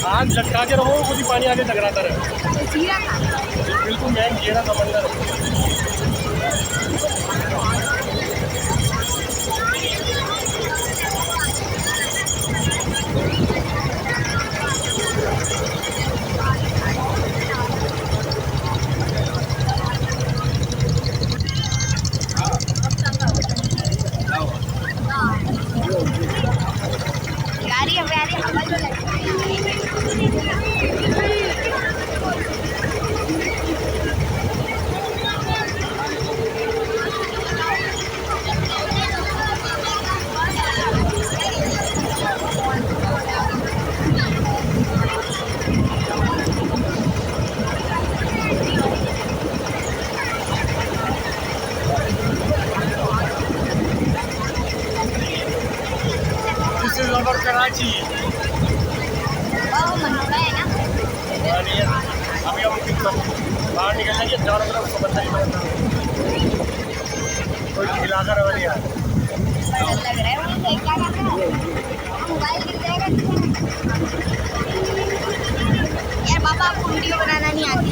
हाथ लटका के रहो, खुद ही पानी आगे टकराता रहे। बिल्कुल मैम घेरा समंदर। कराची मनोरा है ना। अभी हम बाहर निकल जाएंगे, चारों तरफ समंदर ही समंदर, कोई इलाका रहा नहीं यार। लग रहा है क्या कर रहा है, मोबाइल गिर जाएगा यार। बाबा आपको वीडियो बनाना नहीं आती।